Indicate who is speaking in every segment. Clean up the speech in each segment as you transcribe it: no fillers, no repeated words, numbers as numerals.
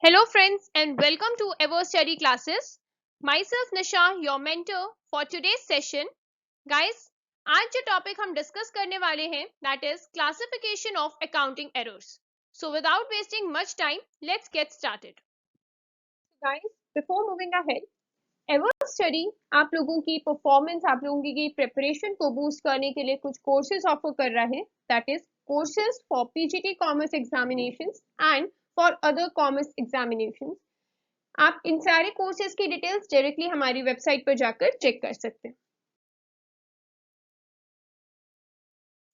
Speaker 1: Hello friends and welcome to Ever Study Classes. Myself Nisha, your mentor for today's session. Guys, आज जो topic हम discuss करने वाले हैं that is classification of accounting errors. So without wasting much time, let's get started. Guys, before moving ahead, Ever Study आप लोगों की performance, आप लोगों की प्रिपरेशन को बूस्ट करने के लिए कुछ कोर्सेज ऑफर कर रहा है that is courses for PGT Commerce examinations and for other commerce examinations. आप इन सारे कोर्सेज की डिटेल्स डायरेक्टली हमारी वेबसाइट पर जाकर चेक कर सकते हैं.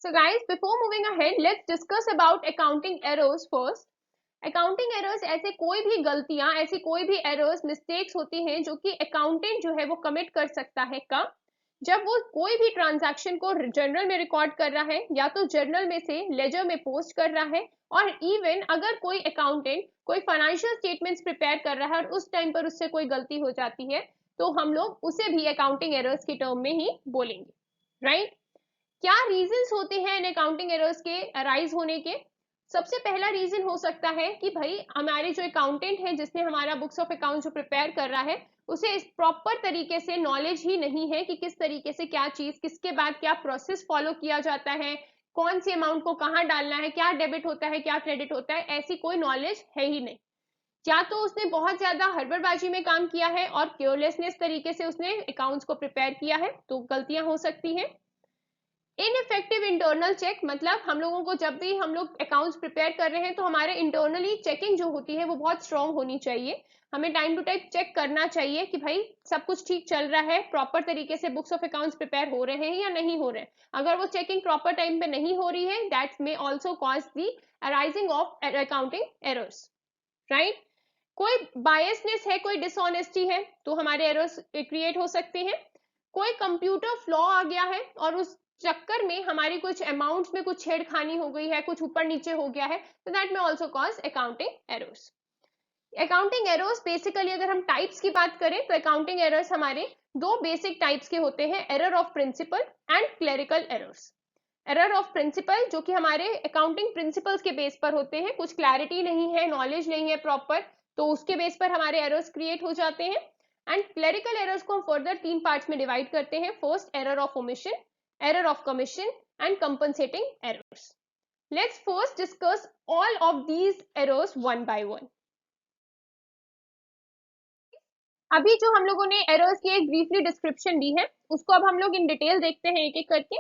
Speaker 1: So guys, before moving ahead, let's discuss about accounting errors first. Accounting errors ऐसे कोई भी गलतियां, ऐसी कोई भी एरर्स, मिस्टेक्स होती हैं जो कि अकाउंटेंट जो है वो कमिट कर सकता है. कब? जब वो कोई भी ट्रांजैक्शन को जर्नल में रिकॉर्ड कर रहा है या तो जर्नल में से लेजर में पोस्ट कर रहा है, और इवन अगर कोई अकाउंटेंट कोई फाइनेंशियल स्टेटमेंट्स प्रिपेयर कर रहा है और उस टाइम पर उससे कोई गलती हो जाती है तो हम लोग उसे भी अकाउंटिंग एरर्स की टर्म में ही बोलेंगे. राइट? क्या रीजंस होते हैं इन अकाउंटिंग एरर्स के अराइज होने के? सबसे पहला रीजन हो सकता है कि भाई हमारे जो अकाउंटेंट है जिसने हमारा बुक्स ऑफ अकाउंट जो प्रिपेयर कर रहा है उसे इस प्रॉपर तरीके से नॉलेज ही नहीं है कि किस तरीके से क्या चीज किसके बाद क्या प्रोसेस फॉलो किया जाता है, कौन सी अमाउंट को कहाँ डालना है, क्या डेबिट होता है क्या क्रेडिट होता है, ऐसी कोई नॉलेज है ही नहीं. या तो उसने बहुत ज्यादा हड़बड़बाजी में काम किया है और केयरलेसनेस तरीके से उसने अकाउंट्स को प्रिपेयर किया है, तो गलतियां हो सकती हैं. इनइफेक्टिव इंटरनल चेक, मतलब हम लोगों को जब भी हम लोग अकाउंट्स प्रिपेयर कर रहे हैं तो हमारे इंटरनली चेकिंग जो होती है वो बहुत स्ट्रांग होनी चाहिए. हमें टाइम टू टाइम चेक करना चाहिए कि भाई सब कुछ ठीक चल रहा है, प्रॉपर तरीके से बुक्स ऑफ अकाउंट्स प्रिपेयर हो रहे हैं या नहीं हो रहे हैं. अगर वो चेकिंग प्रॉपर टाइम पे नहीं हो रही है, that may also cause the arising of accounting errors. Right? कोई बायसनेस है, कोई डिसऑनेस्टी है तो हमारे एरर्स क्रिएट हो सकते हैं. कोई कंप्यूटर फ्लॉ आ गया है और उस चक्कर में हमारी कुछ अमाउंट्स में कुछ छेड़खानी हो गई है, कुछ ऊपर नीचे हो गया है, तो दैट में also cause accounting errors. Accounting errors basically अगर हम टाइप्स की बात करें तो अकाउंटिंग एरर्स हमारे दो बेसिक टाइप्स के होते हैं, error of principle and clerical errors. Error of principle जो कि हमारे अकाउंटिंग प्रिंसिपल्स के बेस पर होते हैं, कुछ क्लैरिटी नहीं है, नॉलेज नहीं है प्रॉपर, तो उसके बेस पर हमारे एरर्स क्रिएट हो जाते हैं. एंड क्लेरिकल एरर्स को हम फर्दर तीन पार्ट्स में डिवाइड करते हैं. First, error of omission, error of commission and compensating errors. Let's first discuss all of these errors one by one. अभी जो हम लोगों ने एरर्स की एक ब्रीफली डिस्क्रिप्शन दी है उसको अब हम लोग इन डिटेल देखते हैं एक एक करके.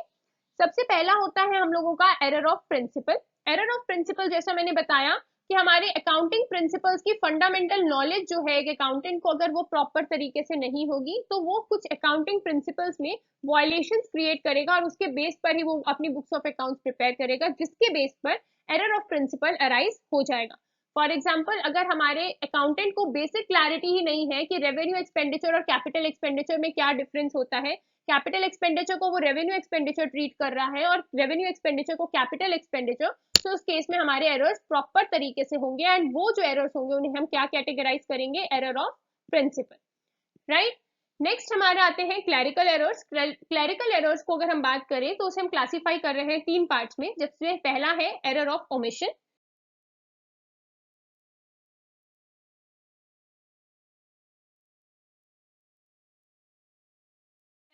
Speaker 1: सबसे पहला होता है हम लोगों का error of principle. Error of principle जैसा मैंने बताया कि हमारे अकाउंटिंग प्रिंसिपल्स की फंडामेंटल नॉलेज जो है एक अकाउंटेंट को अगर वो प्रॉपर तरीके से नहीं होगी तो वो कुछ अकाउंटिंग प्रिंसिपल्स में वायलेशंस क्रिएट करेगा और उसके बेस पर ही वो अपनी बुक्स ऑफ अकाउंट्स प्रिपेयर करेगा, जिसके बेस पर एरर ऑफ प्रिंसिपल अराइज हो जाएगा. फॉर एग्जाम्पल, अगर हमारे अकाउंटेंट को बेसिक क्लैरिटी ही नहीं है कि रेवेन्यू एक्सपेंडिचर और कैपिटल एक्सपेंडिचर में क्या डिफरेंस होता है, कैपिटल एक्सपेंडिचर को वो रेवेन्यू एक्सपेंडिचर ट्रीट कर रहा है और रेवेन्यू एक्सपेंडिचर को कैपिटल एक्सपेंडिचर, तो उस केस में हमारे एरर्स प्रॉपर तरीके से होंगे एंड वो जो एरर्स होंगे उन्हें हम क्या कैटेगराइज करेंगे, error of principle. Right? Next हमारे आते हैं क्लैरिकल एरर्स. क्लैरिकल एरर्स को अगर हम बात करें तो उसे हम क्लासिफाई कर रहे हैं तीन पार्ट्स में, जिसमें पहला है error of omission.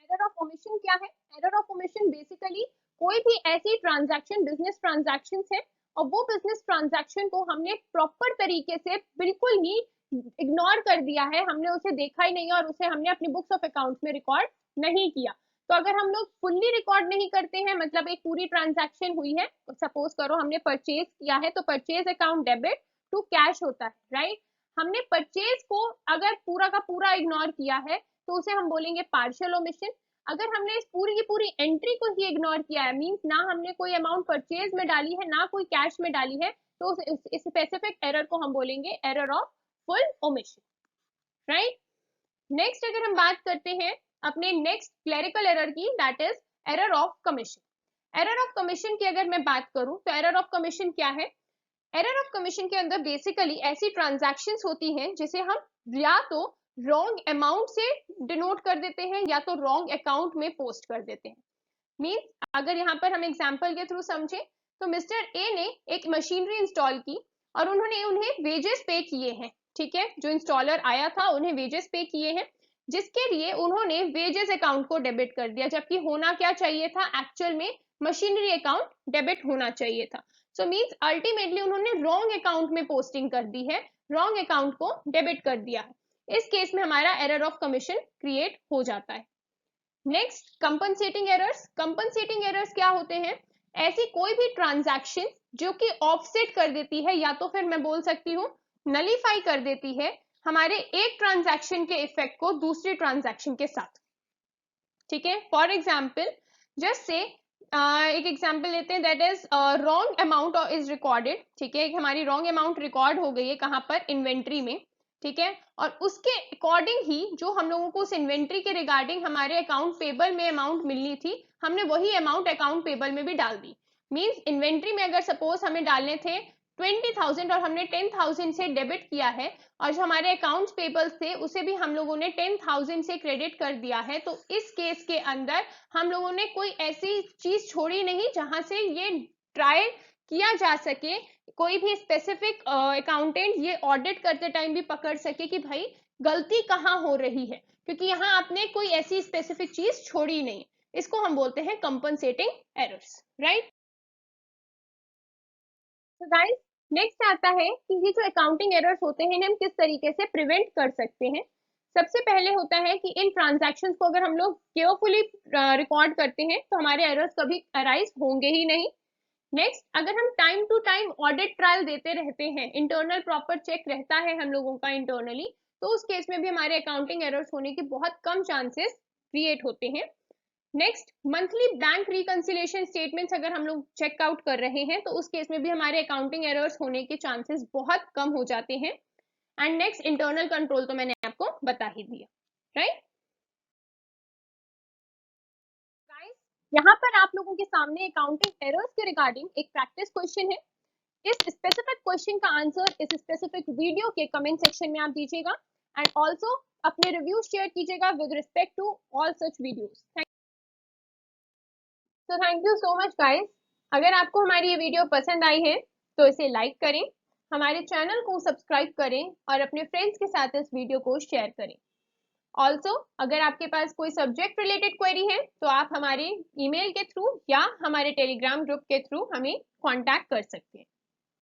Speaker 1: Error of omission क्या है? एरर ऑफ ओमिशन बेसिकली कोई भी ऐसी ट्रांजैक्शन, बिजनेस ट्रांजैक्शन है और वो बिजनेस ट्रांजैक्शन को हमने प्रॉपर तरीके से बिल्कुल ही इग्नोर कर दिया है, हमने उसे देखा ही नहीं और उसे हमने अपनी बुक्स ऑफ अकाउंट्स में रिकॉर्ड नहीं किया. तो अगर हम लोग फुल्ली रिकॉर्ड नहीं करते हैं, मतलब एक पूरी ट्रांजैक्शन हुई है, सपोज करो हमने परचेज किया है तो purchase account debit to cash होता है. राइट? हमने परचेज को अगर पूरा का पूरा इग्नोर किया है तो उसे हम बोलेंगे पार्शियल ओमिशन. अगर हमने इस पूरी की पूरी एंट्री को ही इग्नोर किया है, मींस ना हमने कोई अमाउंट परचेज में डाली है ना कोई कैश में डाली है, तो इस स्पेसिफिक एरर को हम बोलेंगे error of full omission. Right? Next अगर हम बात करते हैं अपने नेक्स्ट क्लेरिकल एरर की, that is error of commission. Error of commission की अगर मैं बात करूं तो एरर ऑफ कमीशन क्या है? एरर ऑफ कमीशन के अंदर बेसिकली ऐसी ट्रांजैक्शंस होती हैं जिसे हम या तो रॉन्ग अमाउंट से डिनोट कर देते हैं या तो रॉन्ग अकाउंट में पोस्ट कर देते हैं. मींस अगर यहाँ पर हम एग्जांपल के थ्रू समझे तो मिस्टर ए ने एक मशीनरी इंस्टॉल की और उन्होंने उन्हें वेजेस पे किए हैं, ठीक है, जो इंस्टॉलर आया था उन्हें वेजेस पे किए हैं, जिसके लिए उन्होंने वेजेस अकाउंट को डेबिट कर दिया, जबकि होना क्या चाहिए था, एक्चुअल में मशीनरी अकाउंट डेबिट होना चाहिए था। सो मींस अल्टीमेटली उन्होंने रॉन्ग अकाउंट में पोस्टिंग कर दी है, रॉन्ग अकाउंट को डेबिट कर दिया है। इस केस में हमारा एरर ऑफ कमीशन क्रिएट हो जाता है। Next, compensating errors. Compensating errors क्या होते हैं, ऐसी कोई भी ट्रांजैक्शन जो कि ऑफसेट कर देती है, या तो फिर मैं बोल सकती हूँ नलीफाई कर देती है हमारे एक ट्रांजैक्शन के इफेक्ट को दूसरी ट्रांजैक्शन के साथ, ठीक है। फॉर एग्जाम्पल, जस्ट से एक एग्जाम्पल लेते हैं, that is wrong amount is recorded, ठीक है, हमारी रॉन्ग अमाउंट रिकॉर्ड हो गई है कहां पर, इन्वेंट्री में, ठीक है, और उसके अकॉर्डिंग ही जो हम लोगों को उस इन्वेंट्री के रिगार्डिंग हमारे अकाउंट पेबल में अमाउंट मिलनी थी, हमने वही अमाउंट अकाउंट पेबल में भी डाल दी। मींस इन्वेंट्री में अगर सपोज हमें डालने थे 20,000 और हमने 10,000 से डेबिट किया है, और जो हमारे अकाउंट्स पेबल थे उसे भी हम लोगों ने 10,000 से क्रेडिट कर दिया है, तो इस केस के अंदर हम लोगों ने कोई ऐसी चीज छोड़ी नहीं जहां से ये ट्राई किया जा सके, कोई भी स्पेसिफिक अकाउंटेंट ये ऑडिट करते टाइम भी पकड़ सके कि भाई गलती कहाँ हो रही है, क्योंकि यहाँ आपने कोई ऐसी स्पेसिफिक चीज छोड़ी नहीं। इसको हम बोलते हैं कंपनसेटिंग एरर्स, राइट। तो गाइस, नेक्स्ट आता है कि ये जो अकाउंटिंग एरर्स होते हैं हम किस तरीके से प्रिवेंट कर सकते हैं। सबसे पहले होता है कि इन ट्रांजैक्शंस को अगर हम लोग केयरफुली रिकॉर्ड करते हैं तो हमारे एरर्स कभी अराइज होंगे ही नहीं। नेक्स्ट, अगर हम time to time audit trial देते रहते हैं, इंटरनल प्रॉपर चेक रहता है हम लोगों का इंटरनली, तो उस केस में भी हमारे अकाउंटिंग एरर्स होने के बहुत कम चांसेस क्रिएट होते हैं। Next, monthly bank reconciliation statements अगर हम लोग चेकआउट कर रहे हैं तो उस केस में भी हमारे अकाउंटिंग एरर्स होने के चांसेस बहुत कम हो जाते हैं। एंड नेक्स्ट, इंटरनल कंट्रोल तो मैंने आपको बता ही दिया, राइट। गाइस, यहाँ पर आप लोगों के सामने अकाउंटिंग एरर्स के रिगार्डिंग एक प्रैक्टिस क्वेश्चन है। इस स्पेसिफिक क्वेश्चन का आंसर इस स्पेसिफिक वीडियो के कमेंट सेक्शन में आप दीजिएगा, एंड ऑल्सो अपने रिव्यू शेयर कीजिएगा with respect to all such videos. तो thank you so much guys. अगर आपको हमारी ये वीडियो पसंद आई है तो इसे लाइक करें, हमारे चैनल को सब्सक्राइब करें और अपने फ्रेंड्स के साथ इस वीडियो को शेयर करें। ऑल्सो अगर आपके पास कोई सब्जेक्ट रिलेटेड क्वेरी है तो आप हमारे ईमेल के थ्रू या हमारे टेलीग्राम ग्रुप के थ्रू हमें कांटेक्ट कर सकते हैं।